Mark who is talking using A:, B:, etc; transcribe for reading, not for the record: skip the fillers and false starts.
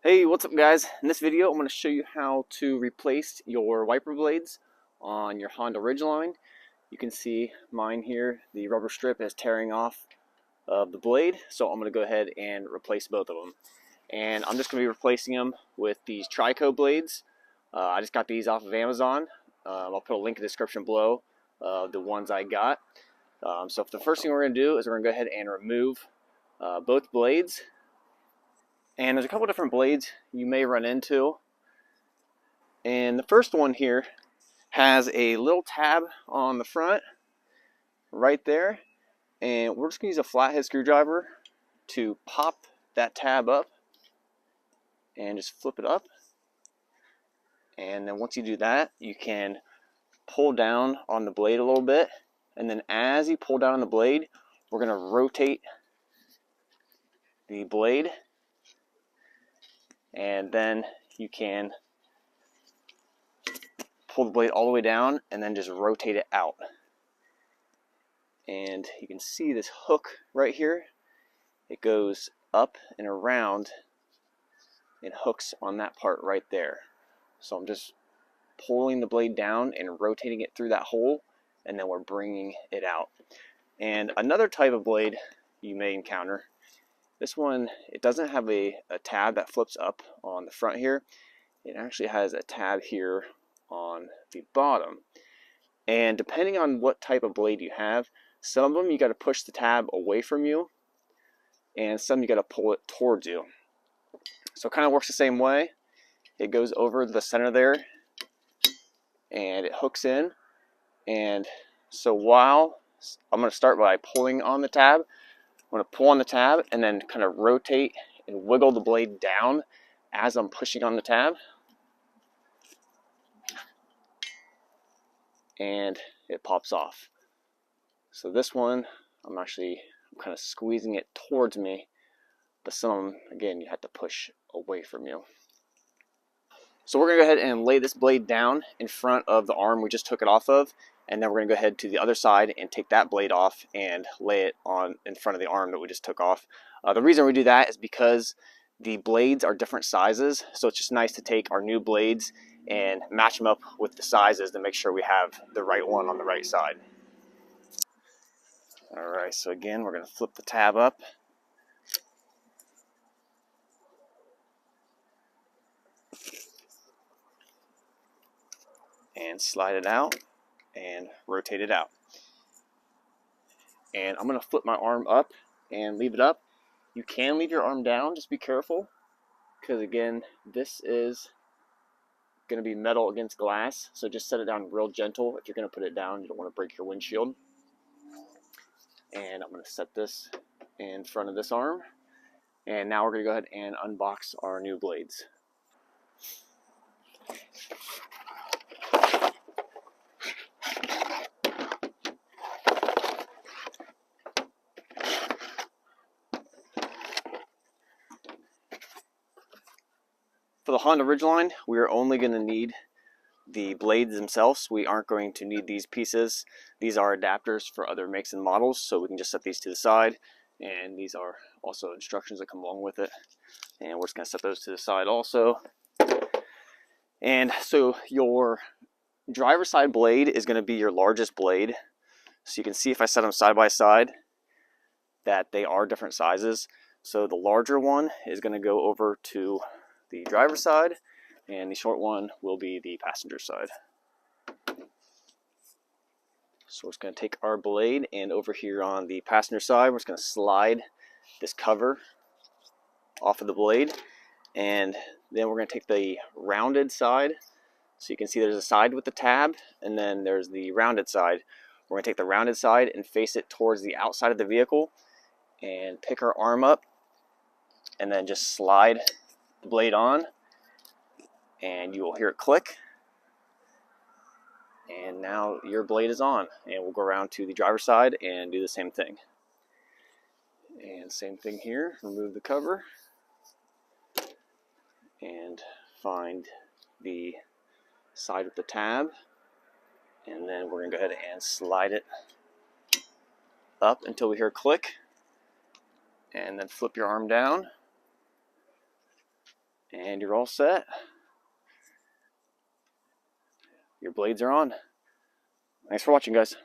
A: Hey, what's up guys? In this video I'm going to show you how to replace your wiper blades on your Honda Ridgeline. You can see mine here, the rubber strip is tearing off of the blade, so I'm going to go ahead and replace both of them. And I'm just going to be replacing them with these Trico blades. I just got these off of Amazon. I'll put a link in the description below of the ones I got. So the first thing we're going to do is we're going to go ahead and remove both blades. And there's a couple different blades you may run into. And the first one here has a little tab on the front right there. And we're just going to use a flathead screwdriver to pop that tab up and just flip it up. And then once you do that, you can pull down on the blade a little bit. And then as you pull down on the blade, we're going to rotate the blade. And then you can pull the blade all the way down and then just rotate it out. And you can see this hook right here. It goes up and around and hooks on that part right there. So I'm just pulling the blade down and rotating it through that hole, and then we're bringing it out. And another type of blade you may encounter, this one, it doesn't have a tab that flips up on the front here. It actually has a tab here on the bottom. And depending on what type of blade you have, some of them you got to push the tab away from you, and some you got to pull it towards you. So it kind of works the same way. It goes over the center there, and it hooks in. And so while I'm going to start by pulling on the tab, I'm going to pull on the tab and then kind of rotate and wiggle the blade down as I'm pushing on the tab. And it pops off. So this one, I'm kind of squeezing it towards me, but some, again, you have to push away from you. So we're going to go ahead and lay this blade down in front of the arm we just took it off of, and then we're going to go ahead to the other side and take that blade off and lay it on in front of the arm that we just took off. The reason we do that is because the blades are different sizes, so it's just nice to take our new blades and match them up with the sizes to make sure we have the right one on the right side. Alright, so again, we're going to flip the tab up. And slide it out and rotate it out. And I'm going to flip my arm up and leave it up. You can leave your arm down, just be careful, because again, this is going to be metal against glass, so just set it down real gentle. If you're going to put it down, you don't want to break your windshield. And I'm going to set this in front of this arm, and now we're going to go ahead and unbox our new blades. For the Honda Ridgeline, we are only going to need the blades themselves. We aren't going to need these pieces. These are adapters for other makes and models, so we can just set these to the side. And these are also instructions that come along with it. And we're just going to set those to the side also. And so your driver's side blade is going to be your largest blade. So you can see if I set them side by side that they are different sizes. So the larger one is going to go over to the driver's side, and the short one will be the passenger side. So we're just going to take our blade, and over here on the passenger side, we're just going to slide this cover off of the blade, and then we're going to take the rounded side. So you can see there's a side with the tab, and then there's the rounded side. We're going to take the rounded side and face it towards the outside of the vehicle, and pick our arm up, and then just slide the blade on, and you will hear it click. And now your blade is on, and we'll go around to the driver's side and do the same thing. And same thing here, remove the cover and find the side with the tab, and then we're going to go ahead and slide it up until we hear a click, and then flip your arm down And you're all set. Your blades are on. Thanks for watching, guys.